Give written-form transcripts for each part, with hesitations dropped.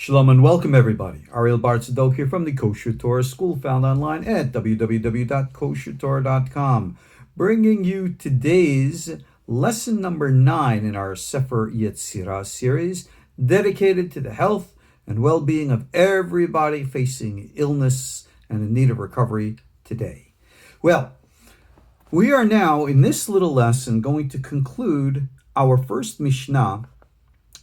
Shalom and welcome everybody. Ariel Tzadok here from the KosherTorah School, found online at www.koshertorah.com, bringing you today's lesson number 9 in our Sefer Yetzirah series, dedicated to the health and well-being of everybody facing illness and in need of recovery today. Well, we are now in this little lesson going to conclude our first Mishnah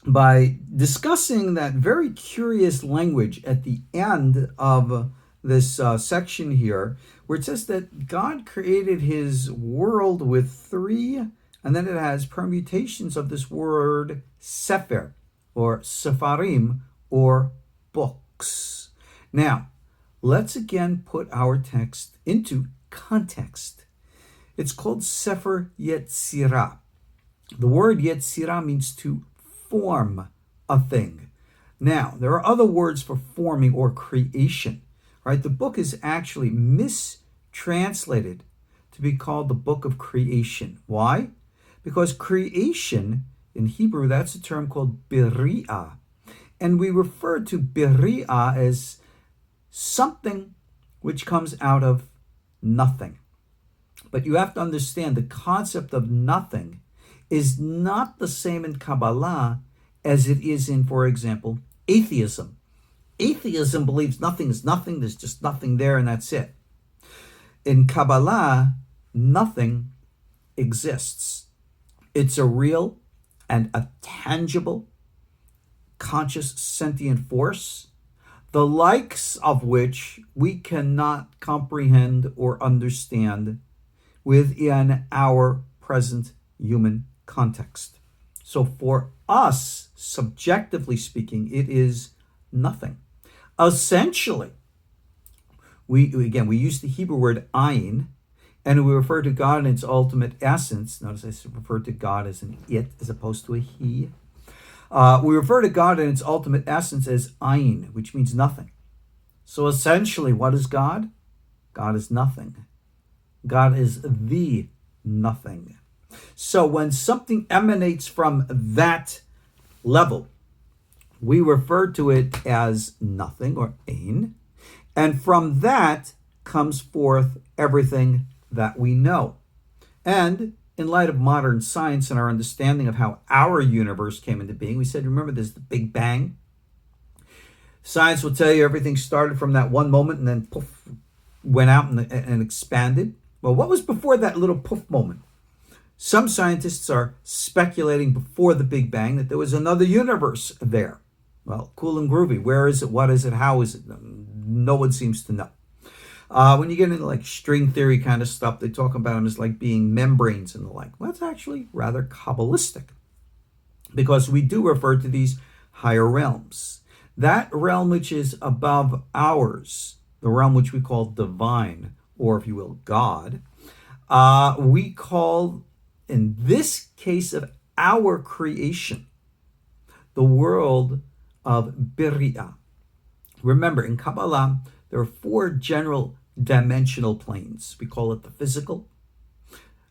by discussing that very curious language at the end of this section here, where it says that God created his world with 3, and then it has permutations of this word Sefer, or Sefarim, or books. Now, let's again put our text into context. It's called Sefer Yetzirah. The word Yetzirah means to form a thing. Now, there are other words for forming or creation, right? The book is actually mistranslated to be called the book of creation. Why? Because creation, in Hebrew, that's a term called biri'ah. And we refer to biri'ah as something which comes out of nothing. But you have to understand the concept of nothing is not the same in Kabbalah as it is in, for example, atheism. Atheism believes nothing is nothing, there's just nothing there and that's it. In Kabbalah, nothing exists. It's a real and a tangible, conscious, sentient force, the likes of which we cannot comprehend or understand within our present human context. So for us, subjectively speaking, it is nothing. Essentially, we use the Hebrew word ayin, and we refer to God in its ultimate essence. Notice I refer to God as an it as opposed to a he. We refer to God in its ultimate essence as ayin, which means nothing. So essentially, what is God? God is nothing. God is the nothing. So when something emanates from that level, we refer to it as nothing or ein, and from that comes forth everything that we know. And in light of modern science and our understanding of how our universe came into being, we said, remember, there's the Big Bang. Science will tell you everything started from that one moment and then poof, went out and expanded. Well, what was before that little poof moment? Some scientists are speculating before the Big Bang that there was another universe there. Well, cool and groovy. Where is it? What is it? How is it? No one seems to know. When you get into like string theory kind of stuff, they talk about them as like being membranes and the like. Well, that's actually rather Kabbalistic, because we do refer to these higher realms. That realm which is above ours, the realm which we call divine, or if you will, God, we call, in this case of our creation, the world of Biri'ah. Remember, in Kabbalah, there are 4 general dimensional planes. We call it the physical.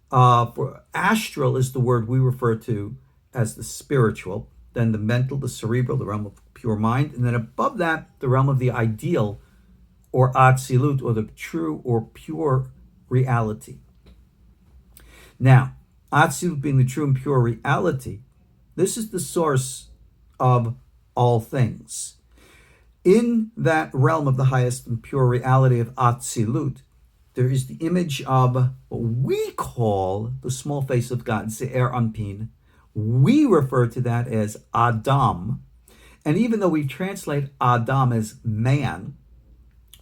For astral is the word we refer to as the spiritual. Then the mental, the cerebral, the realm of pure mind. And then above that, the realm of the ideal, or Atzilut, or the true or pure reality. Now, Atzilut being the true and pure reality, this is the source of all things. In that realm of the highest and pure reality of Atzilut, there is the image of what we call the small face of God, Ze'er Anpin. We refer to that as Adam. And even though we translate Adam as man,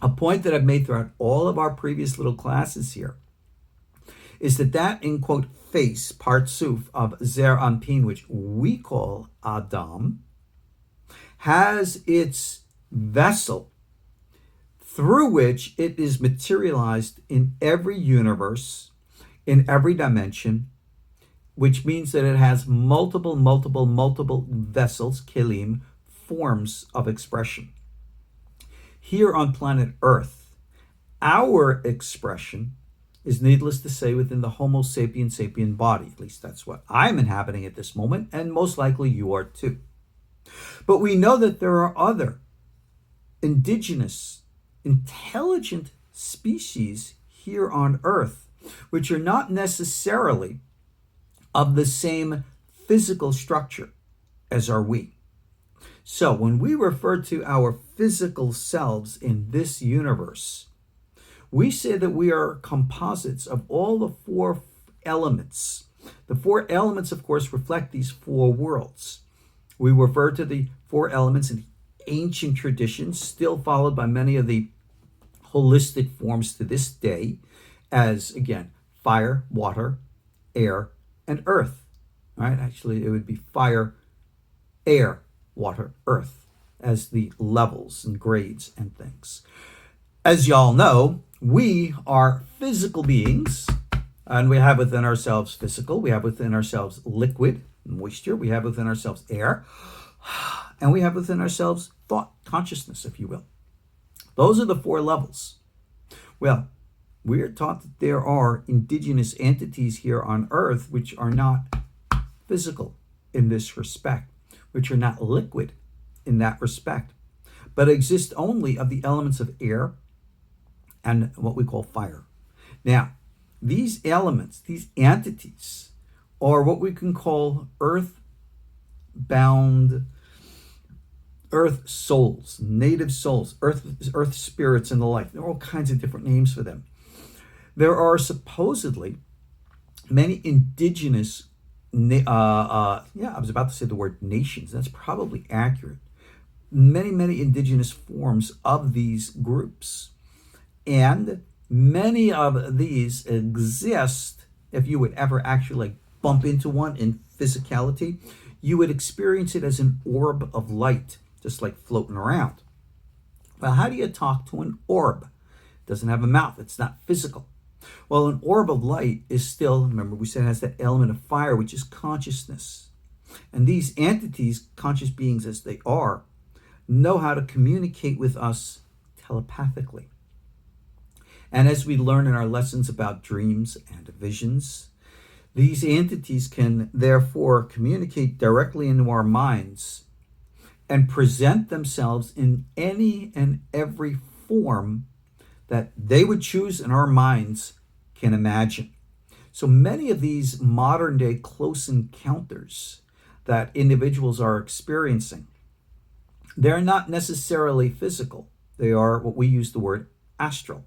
a point that I've made throughout all of our previous little classes here is that in quote face, partsuf of Ze'er Anpin, which we call Adam, has its vessel through which it is materialized in every universe, in every dimension, which means that it has multiple vessels, kelim, forms of expression. Here on planet Earth, our expression is, needless to say, within the Homo sapien body. At least that's what I'm inhabiting at this moment, and most likely you are too. But we know that there are other indigenous, intelligent species here on Earth, which are not necessarily of the same physical structure as are we. So when we refer to our physical selves in this universe, we say that we are composites of all the four elements. The four elements, of course, reflect these four worlds. We refer to the four elements in ancient traditions, still followed by many of the holistic forms to this day, as, again, fire, water, air, and earth. Right? Actually, it would be fire, air, water, earth as the levels and grades and things. As y'all know, we are physical beings, and we have within ourselves physical, we have within ourselves liquid, moisture, we have within ourselves air, and we have within ourselves thought, consciousness, if you will. Those are the four levels. Well, we are taught that there are indigenous entities here on Earth which are not physical in this respect, which are not liquid in that respect, but exist only of the elements of air and what we call fire. Now, these elements, these entities, are what we can call earth-bound, earth souls, native souls, earth spirits and the like. There are all kinds of different names for them. There are supposedly many indigenous, I was about to say the word nations. That's probably accurate. Many indigenous forms of these groups. And many of these exist, if you would ever actually bump into one in physicality, you would experience it as an orb of light, just like floating around. Well, how do you talk to an orb? It doesn't have a mouth. It's not physical. Well, an orb of light is still, remember we said it has that element of fire, which is consciousness. And these entities, conscious beings as they are, know how to communicate with us telepathically. And as we learn in our lessons about dreams and visions, these entities can therefore communicate directly into our minds and present themselves in any and every form that they would choose and our minds can imagine. So many of these modern day close encounters that individuals are experiencing, they're not necessarily physical. They are what we use the word astral.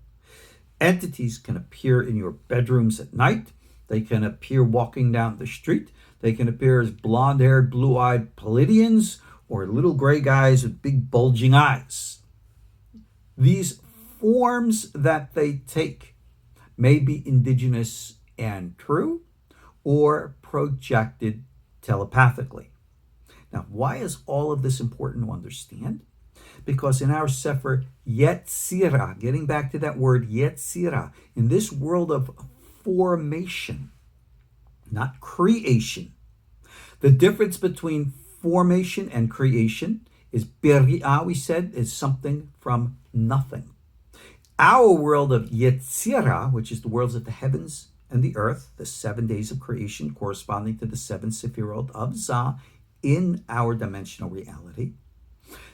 Entities can appear in your bedrooms at night. They can appear walking down the street. They can appear as blonde-haired, blue-eyed Pleiadians or little gray guys with big bulging eyes. These forms that they take may be indigenous and true or projected telepathically. Now, why is all of this important to understand? Because in our Sefer Yetzirah, getting back to that word Yetzirah, in this world of formation, not creation, the difference between formation and creation is Beri'ah, we said, is something from nothing. Our world of Yetzirah, which is the worlds of the heavens and the earth, the 7 days of creation corresponding to the 7 Sefirot of Zah in our dimensional reality,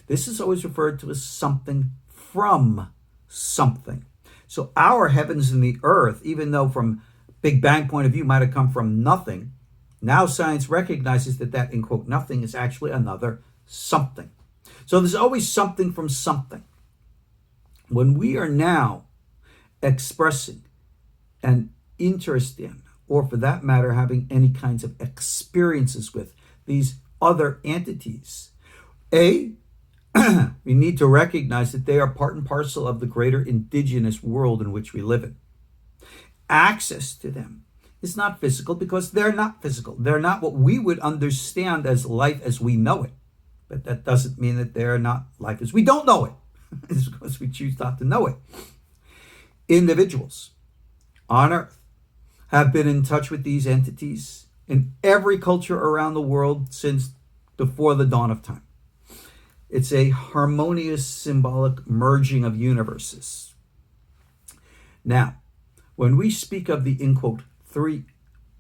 this is always referred to as something from something. So our heavens and the earth, even though from Big Bang point of view might have come from nothing, now science recognizes that in quote nothing is actually another something. So there's always something from something. When we are now expressing an interest in, or for that matter, having any kinds of experiences with these other entities, we need to recognize that they are part and parcel of the greater indigenous world in which we live in. Access to them is not physical because they're not physical. They're not what we would understand as life as we know it. But that doesn't mean that they're not life as we don't know it. It's because we choose not to know it. Individuals on Earth have been in touch with these entities in every culture around the world since before the dawn of time. It's a harmonious, symbolic merging of universes. Now, when we speak of the, in quote, three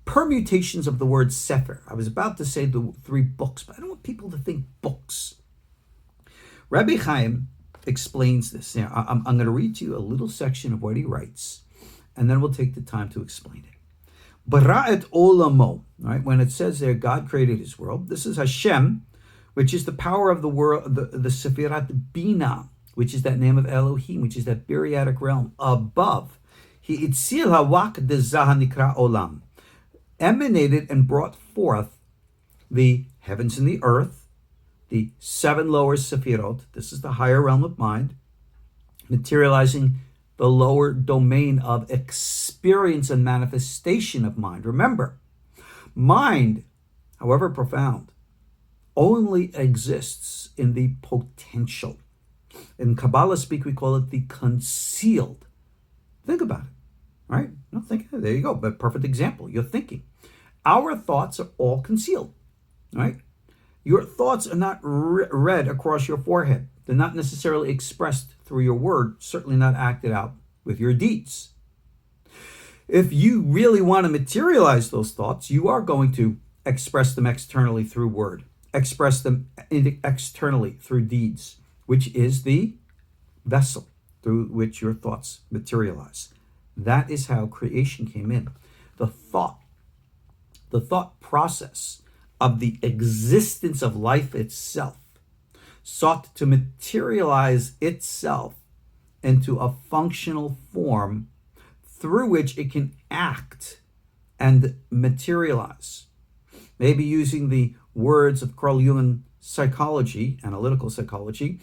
permutations of the word Sefer. I was about to say the 3 books, but I don't want people to think books. Rabbi Chaim explains this. Now, I'm going to read to you a little section of what he writes, and then we'll take the time to explain it. Bara'et olamo, right? When it says there, God created his world, this is Hashem, which is the power of the world, the Sefirat Bina, which is that name of Elohim, which is that Biriatic realm above. He itzil hawak dezah nikra olam, emanated and brought forth the heavens and the earth, the 7 lower Sefirot. This is the higher realm of mind, materializing the lower domain of experience and manifestation of mind. Remember, mind, however profound, only exists in the potential. In Kabbalah speak, we call it the concealed. Think about it, right? No, think, there you go. But perfect example. You're thinking. Our thoughts are all concealed, right? Your thoughts are not read across your forehead. They're not necessarily expressed through your word, certainly not acted out with your deeds. If you really want to materialize those thoughts, you are going to express them externally through word, express them externally through deeds, which is the vessel through which your thoughts materialize. That is how creation came in. The thought process of the existence of life itself sought to materialize itself into a functional form through which it can act and materialize. Maybe using the words of Carl Jung psychology, analytical psychology,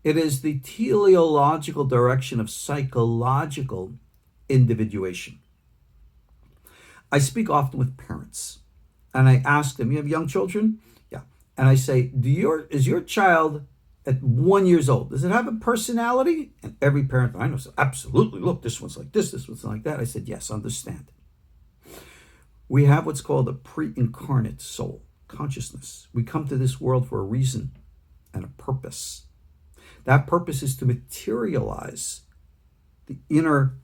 it is the teleological direction of psychological individuation. I speak often with parents, and I ask them, you have young children? Yeah. And I say, is your child at 1 year old, does it have a personality? And every parent I know says, absolutely. Look, this one's like this one's like that. I said, yes, understand. We have what's called a pre-incarnate soul, consciousness. We come to this world for a reason and a purpose. That purpose is to materialize the inner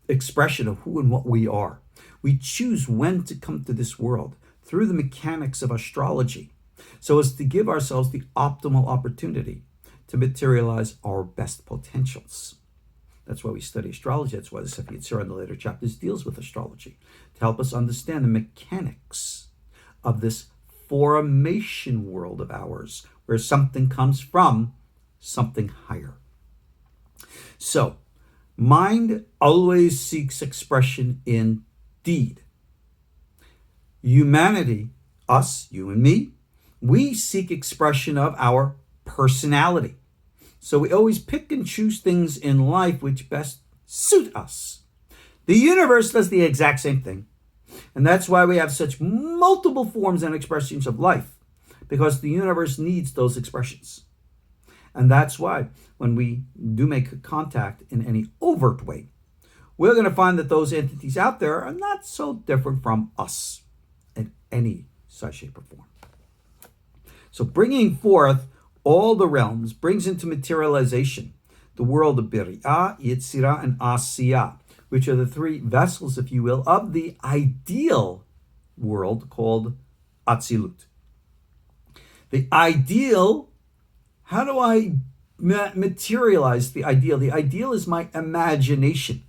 expression of who and what we are. We choose when to come to this world through the mechanics of astrology, so as to give ourselves the optimal opportunity to materialize our best potentials. That's why we study astrology. That's why the Sefer Yetzirah in the later chapters deals with astrology, to help us understand the mechanics of this formation world of ours, where something comes from something higher. So, mind always seeks expression in deed. Humanity, us, you and me, we seek expression of our personality. So we always pick and choose things in life which best suit us. The universe does the exact same thing. And that's why we have such multiple forms and expressions of life, because the universe needs those expressions. And that's why when we do make contact in any overt way, we're going to find that those entities out there are not so different from us in any size, shape, or form. So bringing forth all the realms brings into materialization the world of Biri'ah, Yetzirah, and Asiyah, which are the 3 vessels, if you will, of the ideal world called Atzilut. The ideal, how do I materialize the ideal? The ideal is my imagination.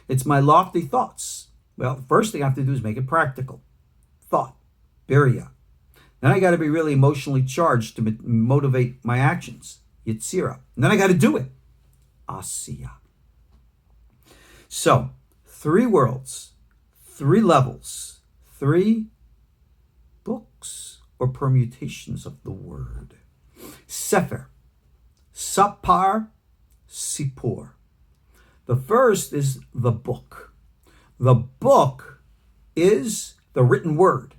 It's my lofty thoughts. Well, the first thing I have to do is make it practical. Thought, Biri'ah. Then I got to be really emotionally charged to motivate my actions, Yetzirah. And then I got to do it, Asiyah. So, 3 worlds, 3 levels, 3 books or permutations of the word. Sefer, Sapar, Sipur. The first is the book. The book is the written word.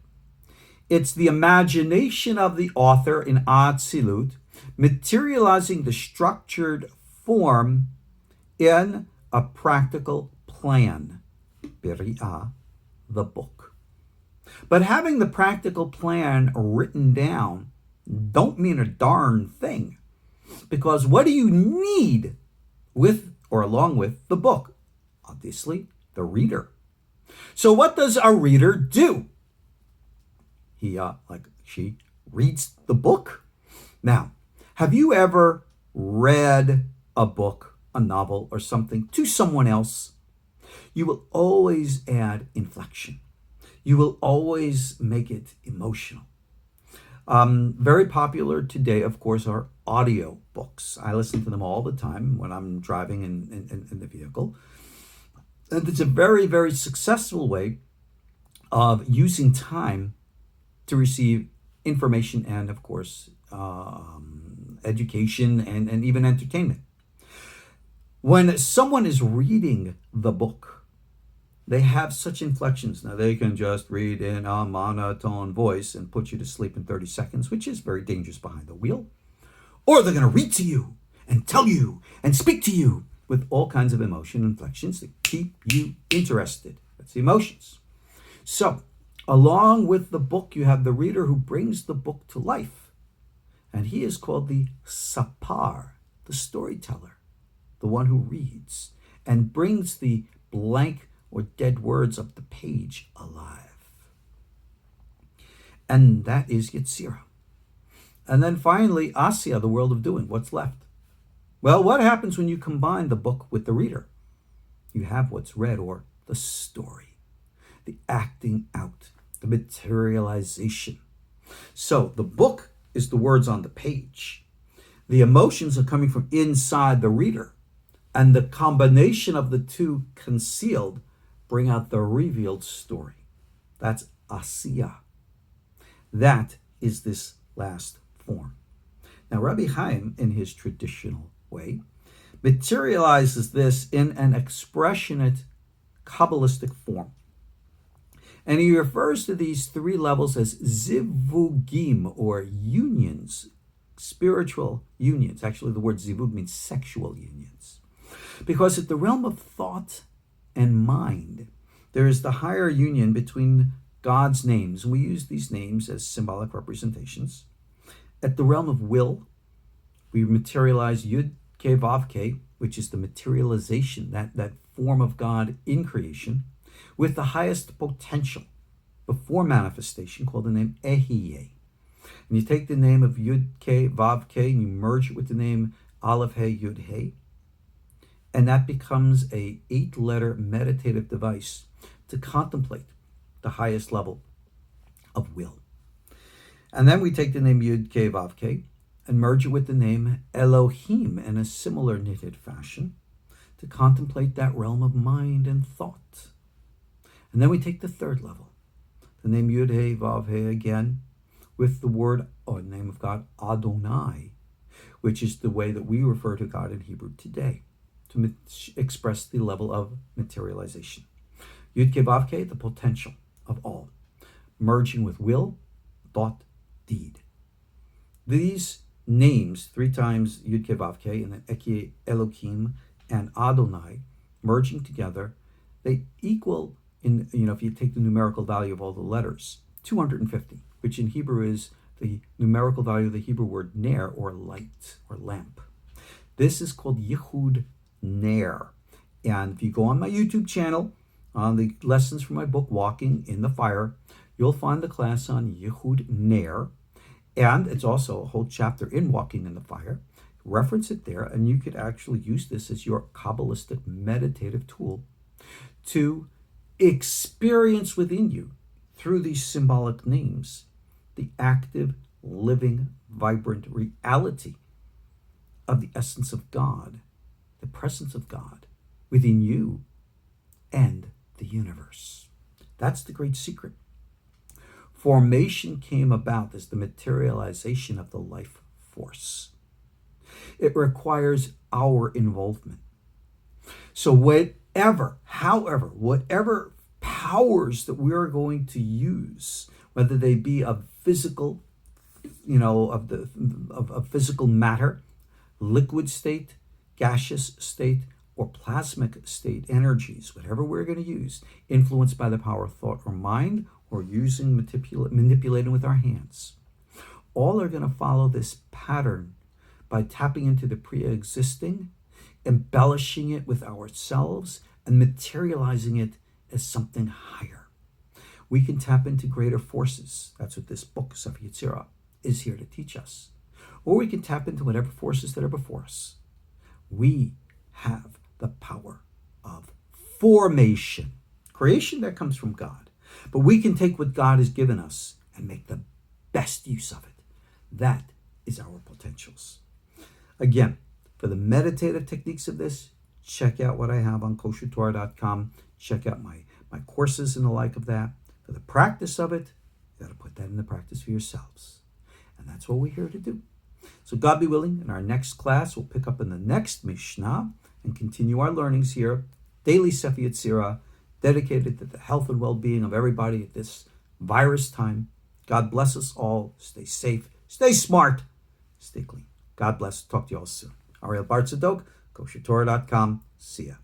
It's the imagination of the author in Atzilut, materializing the structured form in a practical plan. Biri'ah, the book. But having the practical plan written down don't mean a darn thing. Because what do you need with or along with the book? Obviously, the reader. So what does a reader do? She reads the book. Now, have you ever read a book, a novel, or something to someone else? You will always add inflection. You will always make it emotional. Very popular today, of course, are audio books. I listen to them all the time when I'm driving in the vehicle. And it's a very, very successful way of using time to receive information and, of course, education and even entertainment. When someone is reading the book, they have such inflections. Now, they can just read in a monotone voice and put you to sleep in 30 seconds, which is very dangerous behind the wheel. Or they're going to read to you and tell you and speak to you with all kinds of emotion inflections that keep you interested. That's the emotions. So, along with the book, you have the reader who brings the book to life. And he is called the sapar, the storyteller, the one who reads and brings the blank or dead words of the page alive. And that is Yetzirah. And then finally, Asya, the world of doing. What's left? Well, what happens when you combine the book with the reader? You have what's read, or the story, the acting out, the materialization. So the book is the words on the page. The emotions are coming from inside the reader. And the combination of the two concealed bring out the revealed story. That's Asiya. That is this last form. Now, Rabbi Chaim, in his traditional way, materializes this in an expressionate Kabbalistic form. And he refers to these three levels as zivugim, or unions, spiritual unions. Actually, the word zivug means sexual unions. Because at the realm of thought and mind, there is the higher union between God's names, and we use these names as symbolic representations. At the realm of will, we materialize Yud Ke Vav Ke, which is the materialization, that form of God in creation, with the highest potential before manifestation, called the name Ehyeh. And you take the name of Yud Ke Vav Ke and you merge it with the name Aleph He Yud He, and that becomes a 8-letter meditative device to contemplate the highest level of will. And then we take the name Yud Ke Vav Ke and merge it with the name Elohim in a similar knitted fashion to contemplate that realm of mind and thought. And then we take the third level, the name Yud He Vav He again, with the word or name of God Adonai, which is the way that we refer to God in Hebrew today, to express the level of materialization. Yud Ke Vav Ke, the potential of all, merging with will, thought, deed. These names, 3 times Yud Ke Vav Ke, and then Ehyeh, Elohim, and Adonai, merging together, they equal, if you take the numerical value of all the letters, 250, which in Hebrew is the numerical value of the Hebrew word ner, or light, or lamp. This is called Yichud Ner. And if you go on my YouTube channel, on the lessons from my book, Walking in the Fire, you'll find the class on Yichud Ner. And it's also a whole chapter in Walking in the Fire. Reference it there, and you could actually use this as your Kabbalistic meditative tool to experience within you, through these symbolic names, the active, living, vibrant reality of the essence of God, the presence of God within you and the universe. That's the great secret. Formation came about as the materialization of the life force. It requires our involvement. So whatever powers that we are going to use, whether they be of physical, of physical matter, liquid state, gaseous state, or plasmic state energies, whatever we're going to use, influenced by the power of thought or mind, or using manipulating with our hands, all are going to follow this pattern by tapping into the pre-existing, embellishing it with ourselves, and materializing it as something higher. We can tap into greater forces. That's what this book, Sefer Yetzirah, is here to teach us. Or we can tap into whatever forces that are before us. We have the power of formation. Creation that comes from God. But we can take what God has given us and make the best use of it. That is our potentials. Again, for the meditative techniques of this, check out what I have on KosherTorah.com. Check out my courses and the like of that. For the practice of it, you got to put that into practice for yourselves. And that's what we're here to do. So God be willing, in our next class, we'll pick up in the next Mishnah and continue our learnings here. Daily Sefer Yetzirah, dedicated to the health and well-being of everybody at this virus time. God bless us all. Stay safe. Stay smart. Stay clean. God bless. Talk to you all soon. Ariel Tzadok, KosherTorah.com. See ya.